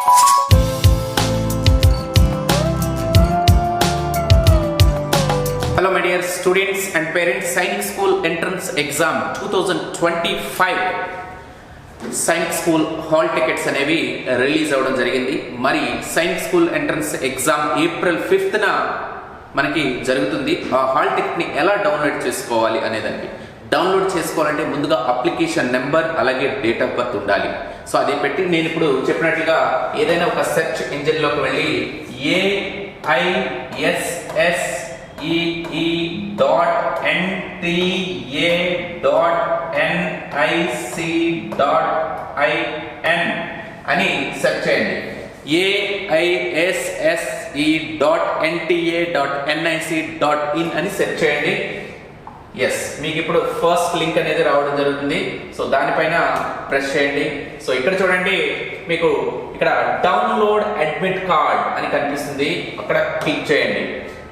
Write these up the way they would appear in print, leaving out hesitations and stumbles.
Hello my dear students and parents, Sainik School Entrance Exam 2025 Sainik school hall tickets అనేవి release అవ్వడం జరిగింది. మరి Sainik school entrance exam April 5th మనకి జరుగుతుంది. ఆ హాల్ టికెట్ని ఎలా డౌన్లోడ్ చేసుకోవాలి అనేదానికి డౌన్లోడ్ చేసుకోవాలంటే ముందుగా అప్లికేషన్ నెంబర్ అలాగే డేట్ ఆఫ్ బర్త్ ఉండాలి. సో అది పెట్టి నేను ఇప్పుడు చెప్పినట్లుగా ఏదైనా ఒక సెర్చ్ ఇంజిన్లోకి వెళ్ళి AISSE.nta.nic.in అని సెర్చ్ చేయండి. AISSE.nta.nic.in అని సెర్చ్ చేయండి. ఎస్, మీకు ఇప్పుడు ఫస్ట్ లింక్ అనేది రావడం జరుగుతుంది. సో దానిపైన ప్రెస్ చేయండి. సో ఇక్కడ చూడండి, మీకు ఇక్కడ డౌన్లోడ్ అడ్మిట్ కార్డ్ అని కనిపిస్తుంది. అక్కడ క్లిక్ చేయండి.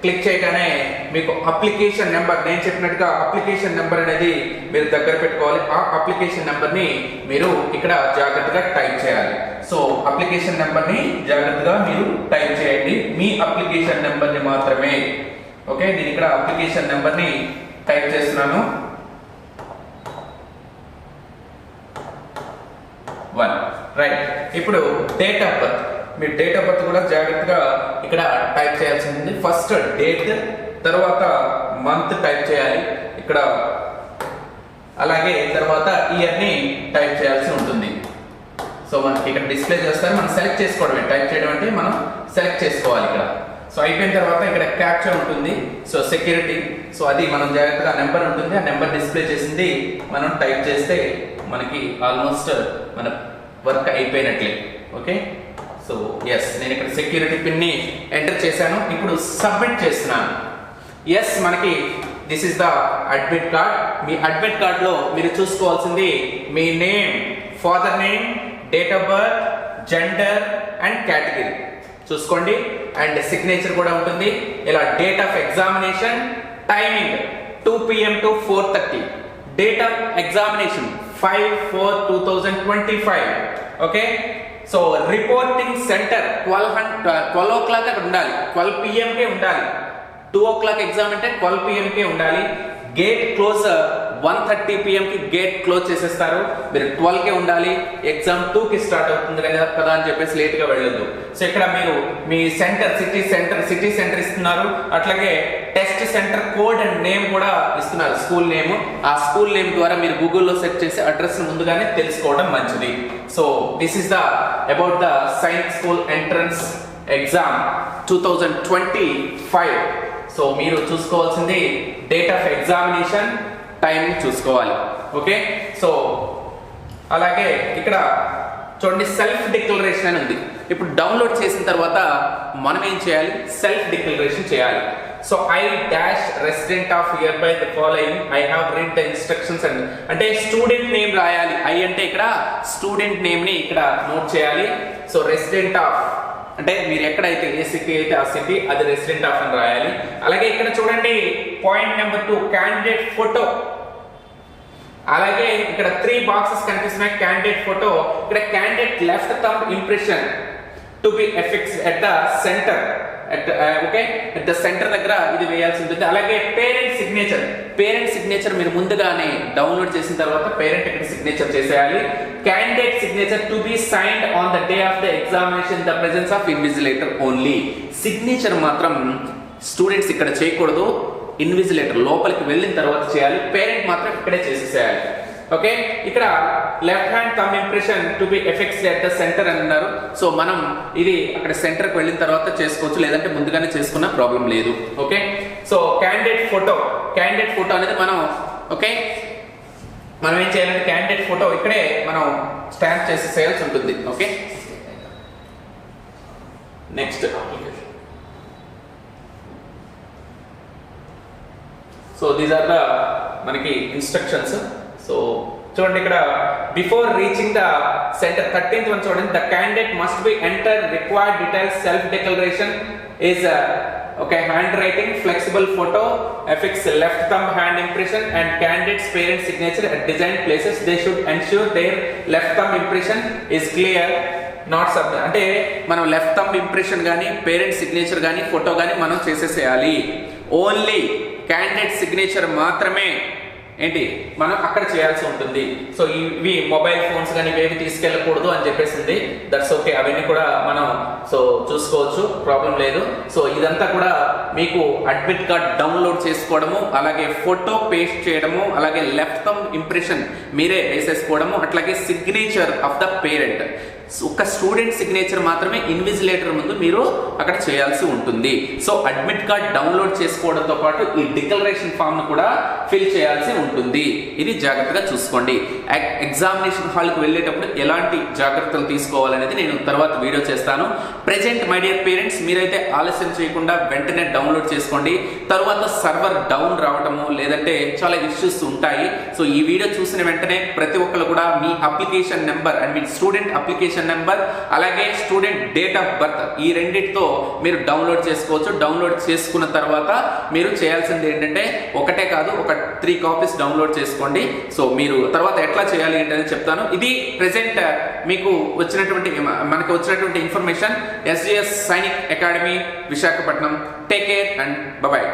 క్లిక్ చేయగానే మీకు అప్లికేషన్ నెంబర్, నేను చెప్పినట్టుగా అప్లికేషన్ నెంబర్ అనేది మీరు దగ్గర పెట్టుకోవాలి. ఆ అప్లికేషన్ నెంబర్ని మీరు ఇక్కడ జాగ్రత్తగా టైప్ చేయాలి. సో అప్లికేషన్ నెంబర్ని జాగ్రత్తగా మీరు టైప్ చేయండి, మీ అప్లికేషన్ నెంబర్ని మాత్రమే. ఓకే, నేను ఇక్కడ అప్లికేషన్ నెంబర్ని టైప్ చేస్తున్నాను. 1 రైట్. ఇప్పుడు డేట్ ఆఫ్ బర్త్, మీరు డేట్ ఆఫ్ బర్త్ కూడా జాగ్రత్తగా ఇక్కడ టైప్ చేయాల్సి ఉంటుంది. ఫస్ట్ డేట్, తర్వాత మంత్ టైప్ చేయాలి ఇక్కడ, అలాగే తర్వాత ఇయర్ని టైప్ చేయాల్సి ఉంటుంది. సో మనకి ఇక్కడ డిస్ప్లే చేస్తారు, మనం సెలెక్ట్ చేసుకోవడమే. టైప్ చేయడం అంటే మనం సెలెక్ట్ చేసుకోవాలి ఇక్కడ. సో అయిపోయిన తర్వాత ఇక్కడ క్యాప్చర్ ఉంటుంది. సో సెక్యూరిటీ, సో అది మనం జాగ్రత్తగా నెంబర్ ఉంటుంది, ఆ నెంబర్ డిస్ప్లే చేసింది మనం టైప్ చేస్తే మనకి ఆల్మోస్ట్ మన వర్క్ అయిపోయినట్లే. ఓకే, సో ఎస్, నేను ఇక్కడ సెక్యూరిటీ పిన్ ని ఎంటర్ చేశాను. ఇప్పుడు సబ్మిట్ చేస్తున్నాను. ఎస్, మనకి this is the admit card. మీ అడ్మిట్ కార్డ్ లో మీరు చూసుకోవాల్సింది మీ name, father name, date of birth, gender and category చూసుకోండి. అండ్ సిగ్నేచర్ కూడా ఉంటుంది. ఇలా date of examination, timing 2 PM to 4:30, date of examination 5/4/2025. Okay, so reporting centre 12 o'clock అక్కడ ఉండాలి, 12 PM కే ఉండాలి. 2 o'clock ఎగ్జామ్ అంటే 12 PM కే ఉండాలి. గేట్ క్లోజ్ 1:30 PM కి గేట్ క్లోజ్ చేసేస్తారు. మీరు 12 కే ఉండాలి. ఎగ్జామ్ 2 కి స్టార్ట్ అవుతుంది కదా అని చెప్పేసి లేట్ గా వెళ్ళొద్దు. సో ఇక్కడ మీరు మీ సెంటర్, సిటీ సెంటర్ ఇస్తున్నారు. అట్లాగే test centre code and name కూడా ఇస్తున్నారు, స్కూల్ నేమ్. ఆ స్కూల్ నేమ్ ద్వారా మీరు గూగుల్లో సెర్చ్ చేసి అడ్రస్ ముందుగానే తెలుసుకోవడం మంచిది. So this is the about the Sainik school entrance exam 2025. So మీరు చూసుకోవాల్సింది డేట్ ఆఫ్ ఎగ్జామినేషన్, టైం చూసుకోవాలి. ఓకే, సో అలాగే ఇక్కడ చూడండి సెల్ఫ్ డిక్లరేషన్ అని ఉంది. ఇప్పుడు డౌన్లోడ్ చేసిన తర్వాత మనం ఏం చేయాలి? సెల్ఫ్ డిక్లరేషన్ చేయాలి. So I dash resident of here by the following, I have read the instructions and అంటే స్టూడెంట్ నేమ్ రాయాలి. ఐ అంటే ఇక్కడ స్టూడెంట్ నేమ్ ని ఇక్కడ నోట్ చేయాలి. సో రెసిడెంట్ ఆఫ్ అంటే మీరు ఎక్కడైతే ఏ సిటీ అయితే ఆ సిటీ, అది రెసిడెంట్ ఆఫ్ అని రాయాలి. అలాగే ఇక్కడ చూడండి పాయింట్ నెంబర్ 2 క్యాండిడేట్ ఫోటో. అలాగే ఇక్కడ 3 బాక్సెస్ కనిపిస్తున్నాయి. క్యాండిడేట్ ఫోటో, ఇక్కడ candidate left thumb impression to be affixed at the centre, okay, at the centre దగ్గర ఇది వేయాల్సి ఉంటుంది. అలాగే పేరెంట్ సిగ్నేచర్ మీరు ముందుగానే డౌన్లోడ్ చేసిన తర్వాత పేరెంట్ ఇక్కడ సిగ్నేచర్ చేసేయాలి. Candidate signature to be signed on the day of the examination the presence of invigilator only. Signature మాత్రం స్టూడెంట్స్ ఇక్కడ చేయకూడదు, ఇన్విజిలేటర్ లోపలికి వెళ్ళిన తర్వాత చేయాలి. పేరెంట్ మాత్రం ఇక్కడే చేసేసేయాలి. ఓకే, ఇక్కడ left hand thumb impression to be effects at the centre అని అన్నారు. సో మనం ఇది అక్కడ సెంటర్కి వెళ్ళిన తర్వాత చేసుకోవచ్చు, లేదంటే ముందుగానే చేసుకున్న ప్రాబ్లం లేదు. ఓకే, సో క్యాండిడేట్ ఫోటో అనేది మనం ఏం చేయాలంటే క్యాండిడేట్ ఫోటో ఇక్కడే మనం స్టాంప్ చేసేసేయాల్సి ఉంటుంది. Okay, next application. So these are the మనకి ఇన్స్ట్రక్షన్స్. సో చూడండి ఇక్కడ before reaching the centre 13th one చూడండి, the candidate must be enter required details, self declaration is okay, handwriting, flexible photo, affix left thumb hand impression and candidate's parent signature at designed places. They should ensure their left thumb impression is clear. Not submit అంటే మనం left thumb impression కానీ parent signature కానీ photo కానీ మనం చేసేసేయాలి. Only candidate signature మాత్రమే ఏంటి మనం అక్కడ చేయాల్సి ఉంటుంది. సో ఇవి మొబైల్ ఫోన్స్ కానీ ఇవేవి తీసుకెళ్ళకూడదు అని చెప్పేసింది. దట్స్ ఓకే, అవన్నీ కూడా మనం సో చూసుకోవచ్చు, ప్రాబ్లం లేదు. సో ఇదంతా కూడా మీకు అడ్మిట్ కార్డ్ డౌన్లోడ్ చేసుకోవడము, అలాగే ఫోటో పేస్ట్ చేయడము, అలాగే లెఫ్ట్ థంబ్ ఇంప్రెషన్ మీరే వేసేసుకోవడము, అట్లాగే సిగ్నేచర్ ఆఫ్ ద పేరెంట్ ఒక స్టూడెంట్ సిగ్నేచర్ మాత్రమే ఇన్విజిలేటర్ ముందు మీరు అక్కడ చేయాల్సి ఉంటుంది. సో అడ్మిట్ కార్డ్ డౌన్లోడ్ చేసుకోవడంతో పాటు ఈ డిక్లరేషన్ ఫామ్ ను కూడా ఫిల్ చేయాల్సి ఉంటుంది. ఇది జాగ్రత్తగా చూసుకోండి. ఎగ్జామినేషన్ హాల్కి వెళ్ళేటప్పుడు ఎలాంటి జాగ్రత్తలు తీసుకోవాలనేది నేను తర్వాత వీడియో చేస్తాను. ప్రెజెంట్ మై డియర్ పేరెంట్స్, మీరైతే ఆలస్యం చేయకుండా వెంటనే డౌన్లోడ్ చేసుకోండి. తర్వాత సర్వర్ డౌన్ రావటము లేదంటే చాలా ఇష్యూస్ ఉంటాయి. సో ఈ వీడియో చూసిన వెంటనే ప్రతి ఒక్కరు కూడా మీ అప్లికేషన్ నెంబర్ అండ్ మీ స్టూడెంట్ అప్లికేషన్ నెంబర్ అలాగే స్టూడెంట్ డేట్ ఆఫ్ బర్త్ ఈ రెండింటితో మీరు డౌన్లోడ్ చేసుకోవచ్చు. డౌన్లోడ్ చేసుకున్న తర్వాత మీరు చేయాల్సింది ఏంటంటే ఒకటే కాదు, ఒక 3 కాపీస్ డౌన్లోడ్ చేసుకోండి. సో మీరు తర్వాత ఎట్లా చేయాలి ఏంటనేది చెప్తాను. ఇది ప్రెసెంట్ మీకు మనకు వచ్చినటువంటి information. SGS Sainik Academy Visakhapatnam. Take care and bye.